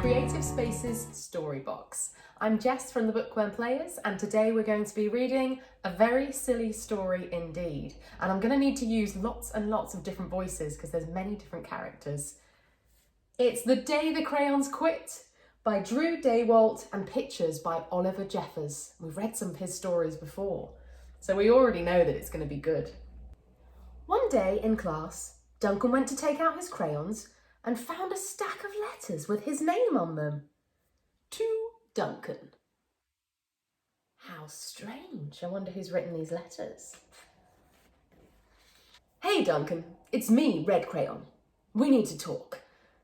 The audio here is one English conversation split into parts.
Creative Spaces Storybox. I'm Jess from the Bookworm Players, and today we're going to be reading a very silly story indeed. And I'm going to need to use lots and lots of different voices because there's many different characters. It's The Day the Crayons Quit by Drew Daywalt and pictures by Oliver Jeffers. We've read some of his stories before, so we already know that it's going to be good. One day in class, Duncan went to take out his crayons and found a stack of letters with his name on them. To Duncan. How strange. I wonder who's written these letters. Hey Duncan, it's me, Red Crayon. We need to talk.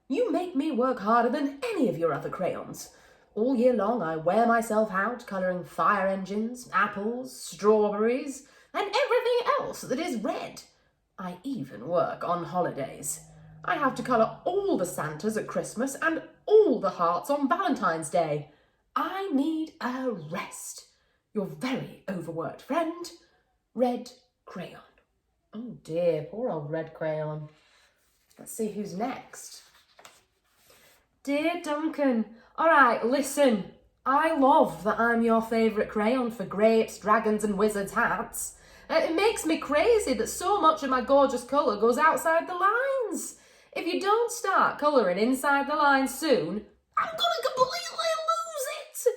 You make me work harder than any of your other crayons. All year long I wear myself out colouring fire engines, apples, strawberries, and everything else that is red. I even work on holidays. I have to colour all the Santas at Christmas and all the hearts on Valentine's Day. I need a rest. Your very overworked friend, Red Crayon. Oh dear, poor old Red Crayon. Let's see who's next. Dear Duncan, all right, listen. I love that I'm your favourite crayon for grapes, dragons and wizards' hats. It makes me crazy that so much of my gorgeous colour goes outside the lines. If you don't start colouring inside the lines soon, I'm going to completely lose it.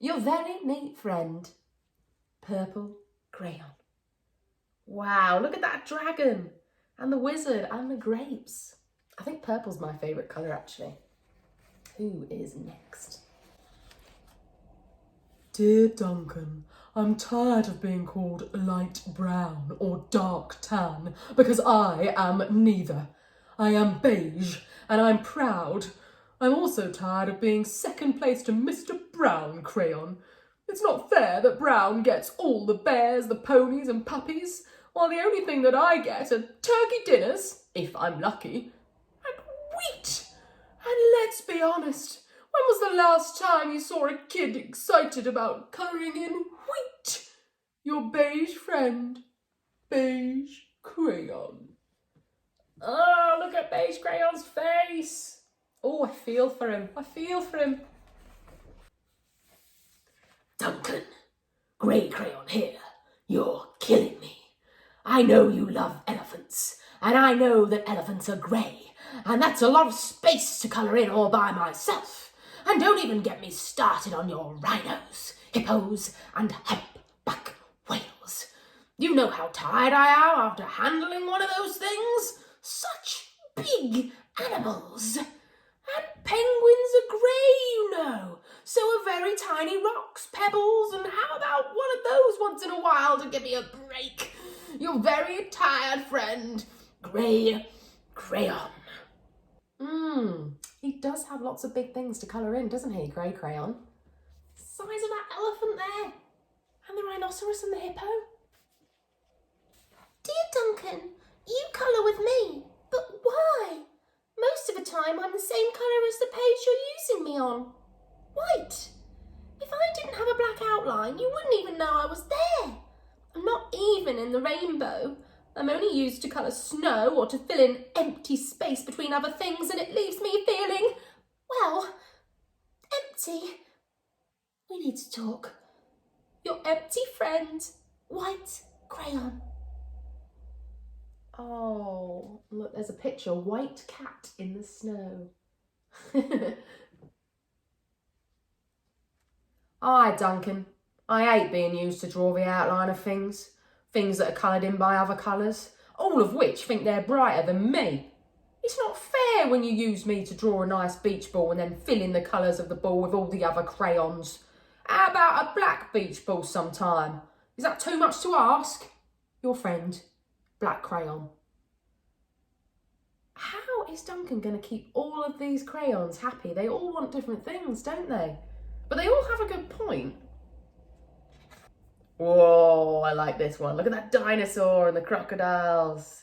Your very neat friend, Purple Crayon. Wow, look at that dragon and the wizard and the grapes. I think purple's my favourite colour actually. Who is next? Dear Duncan, I'm tired of being called light brown or dark tan because I am neither. I am beige and I'm proud. I'm also tired of being second place to Mr. Brown Crayon. It's not fair that Brown gets all the bears, the ponies and puppies, while the only thing that I get are turkey dinners, if I'm lucky, and wheat. And let's be honest, when was the last time you saw a kid excited about colouring in wheat? Your beige friend, Beige Crayon. Oh, look at Beige Crayon's face. Oh, I feel for him. Duncan, Grey Crayon here. You're killing me. I know you love elephants, and I know that elephants are grey, and that's a lot of space to colour in all by myself. And don't even get me started on your rhinos, hippos, and humpback whales. You know how tired I am after handling one of those things? Such big animals. And penguins are grey, you know. So are very tiny rocks, pebbles, and how about one of those once in a while to give me a break? Your very tired friend, Grey Crayon. He does have lots of big things to colour in, doesn't he, Grey Crayon? Size of that elephant there. And the rhinoceros and the hippo. Dear Duncan, you colour with me, but why? Most of the time I'm the same colour as the page you're using me on. White. If I didn't have a black outline, you wouldn't even know I was there. I'm not even in the rainbow. I'm only used to colour snow or to fill in empty space between other things, and it leaves me feeling, well, empty. We need to talk. Your empty friend, White Crayon. Oh, look, there's a picture. White cat in the snow. Hi, Duncan. I hate being used to draw the outline of things. Things that are coloured in by other colours, all of which think they're brighter than me. It's not fair when you use me to draw a nice beach ball and then fill in the colours of the ball with all the other crayons. How about a black beach ball sometime? Is that too much to ask? Your friend, Black Crayon. How is Duncan going to keep all of these crayons happy? They all want different things, don't they? But they all have a good point. Whoa, I like this one. Look at that dinosaur and the crocodiles.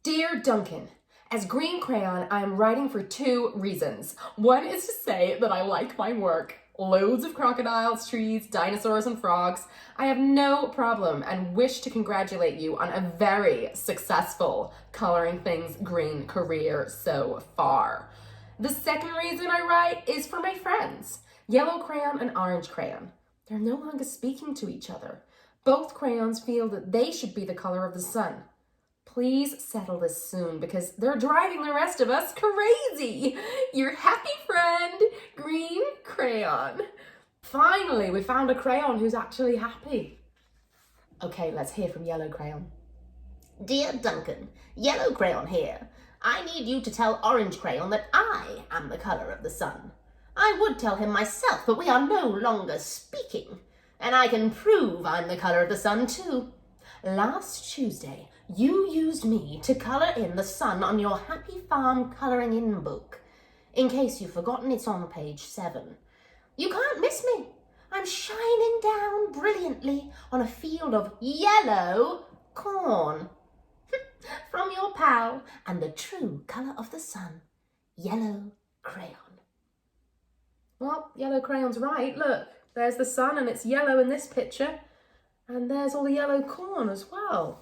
Dear Duncan, as Green Crayon, I am writing for 2 reasons. One is to say that I like my work. Loads of crocodiles, trees, dinosaurs and frogs. I have no problem and wish to congratulate you on a very successful colouring things green career so far. The second reason I write is for my friends, Yellow Crayon and Orange Crayon. They're no longer speaking to each other. Both crayons feel that they should be the color of the sun. Please settle this soon because they're driving the rest of us crazy. Your happy friend, Green Crayon. Finally, we found a crayon who's actually happy. Okay, let's hear from Yellow Crayon. Dear Duncan, Yellow Crayon here. I need you to tell Orange Crayon that I am the colour of the sun. I would tell him myself, but we are no longer speaking. And I can prove I'm the colour of the sun too. Last Tuesday, you used me to colour in the sun on your Happy Farm colouring in book. In case you've forgotten, it's on page 7. You can't miss me. I'm shining down brilliantly on a field of yellow corn. From your pal and the true colour of the sun, Yellow Crayon. Well, Yellow Crayon's right. Look, there's the sun and it's yellow in this picture. And there's all the yellow corn as well.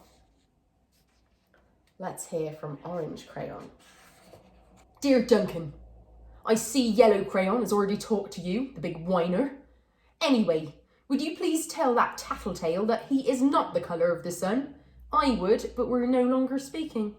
Let's hear from Orange Crayon. Dear Duncan, I see Yellow Crayon has already talked to you, the big whiner. Anyway, would you please tell that tattletale that he is not the colour of the sun? I would, but we're no longer speaking.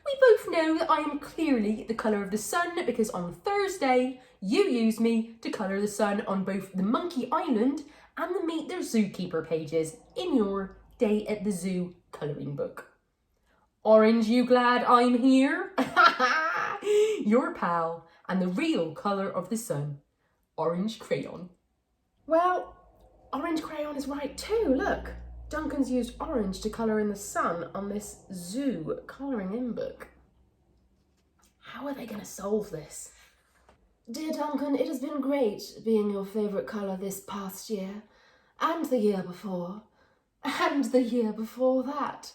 We both know that I am clearly the colour of the sun because on Thursday you used me to colour the sun on both the Monkey Island and the Meet the Zookeeper pages in your Day at the Zoo colouring book. Orange, you glad I'm here? Your pal and the real colour of the sun, Orange Crayon. Well, Orange Crayon is right too, look. Duncan's used orange to colour in the sun on this zoo colouring in book. How are they going to solve this? Dear Duncan, it has been great being your favourite colour this past year, and the year before, and the year before that.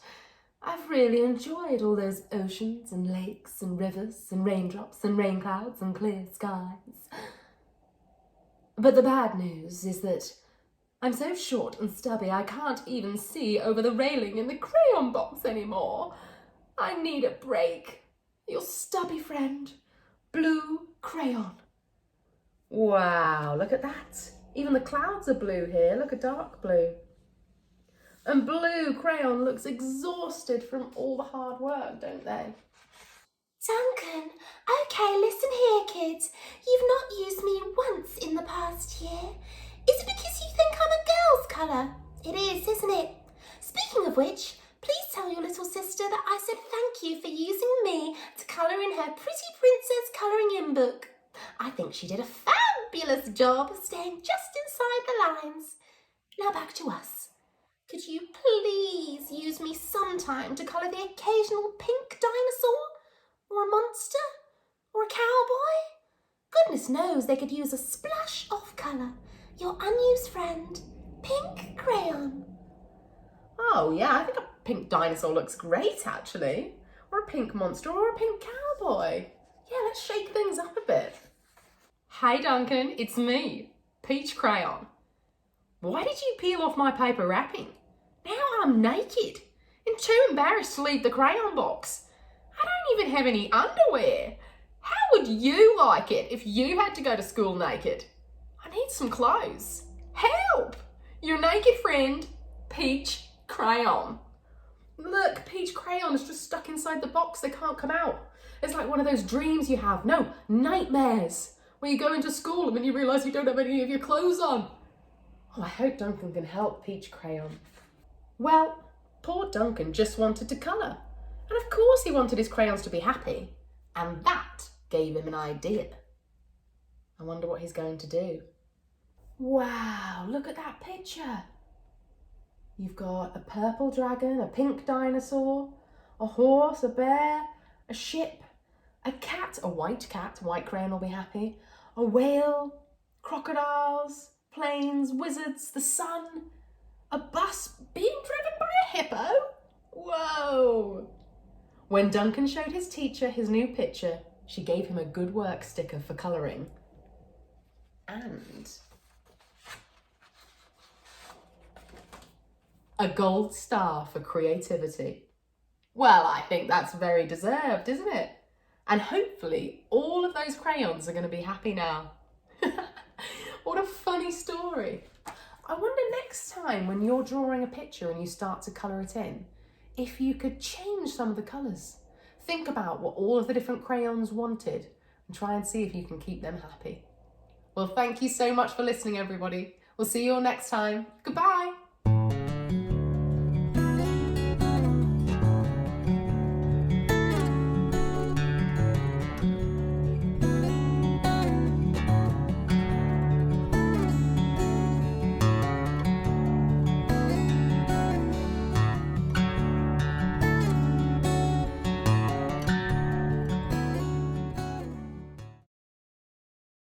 I've really enjoyed all those oceans and lakes and rivers and raindrops and rain clouds and clear skies. But the bad news is that I'm so short and stubby I can't even see over the railing in the crayon box anymore. I need a break. Your stubby friend, Blue Crayon. Wow, look at that. Even the clouds are blue here. Look, a dark blue. And Blue Crayon looks exhausted from all the hard work, don't they? Duncan, okay, listen here, kids. You've not used me once in the past year. Is it because you think I'm a girl's colour? It is, isn't it? Speaking of which, please tell your little sister that I said thank you for using me to colour in her Pretty Princess colouring in book. I think she did a fabulous job staying just inside the lines. Now back to us. Could you please use me sometime to colour the occasional pink dinosaur? Or a monster? Or a cowboy? Goodness knows they could use a splash of colour. Your unused friend, Pink Crayon. Oh yeah, I think a pink dinosaur looks great actually. Or a pink monster or a pink cowboy. Yeah, let's shake things up a bit. Hi Duncan, it's me, Beige Crayon. Why did you peel off my paper wrapping? Now I'm naked and too embarrassed to leave the crayon box. I don't even have any underwear. How would you like it if you had to go to school naked? I need some clothes. Help! Your naked friend, Beige Crayon. Look, Beige Crayon is just stuck inside the box. They can't come out. It's like one of those dreams you have. No, nightmares. Where you go into school and then you realise you don't have any of your clothes on. Oh, I hope Duncan can help Beige Crayon. Well, poor Duncan just wanted to colour. And of course he wanted his crayons to be happy. And that gave him an idea. I wonder what he's going to do. Wow, look at that picture. You've got a purple dragon, a pink dinosaur, a horse, a bear, a ship, a cat, a white crayon will be happy, a whale, crocodiles, planes, wizards, the sun, a bus being driven by a hippo. Whoa! When Duncan showed his teacher his new picture, she gave him a good work sticker for colouring. And a gold star for creativity. Well, I think that's very deserved, isn't it? And hopefully all of those crayons are going to be happy now. What a funny story. I wonder next time when you're drawing a picture and you start to colour it in, if you could change some of the colours. Think about what all of the different crayons wanted and try and see if you can keep them happy. Well, thank you so much for listening, everybody. We'll see you all next time. Goodbye.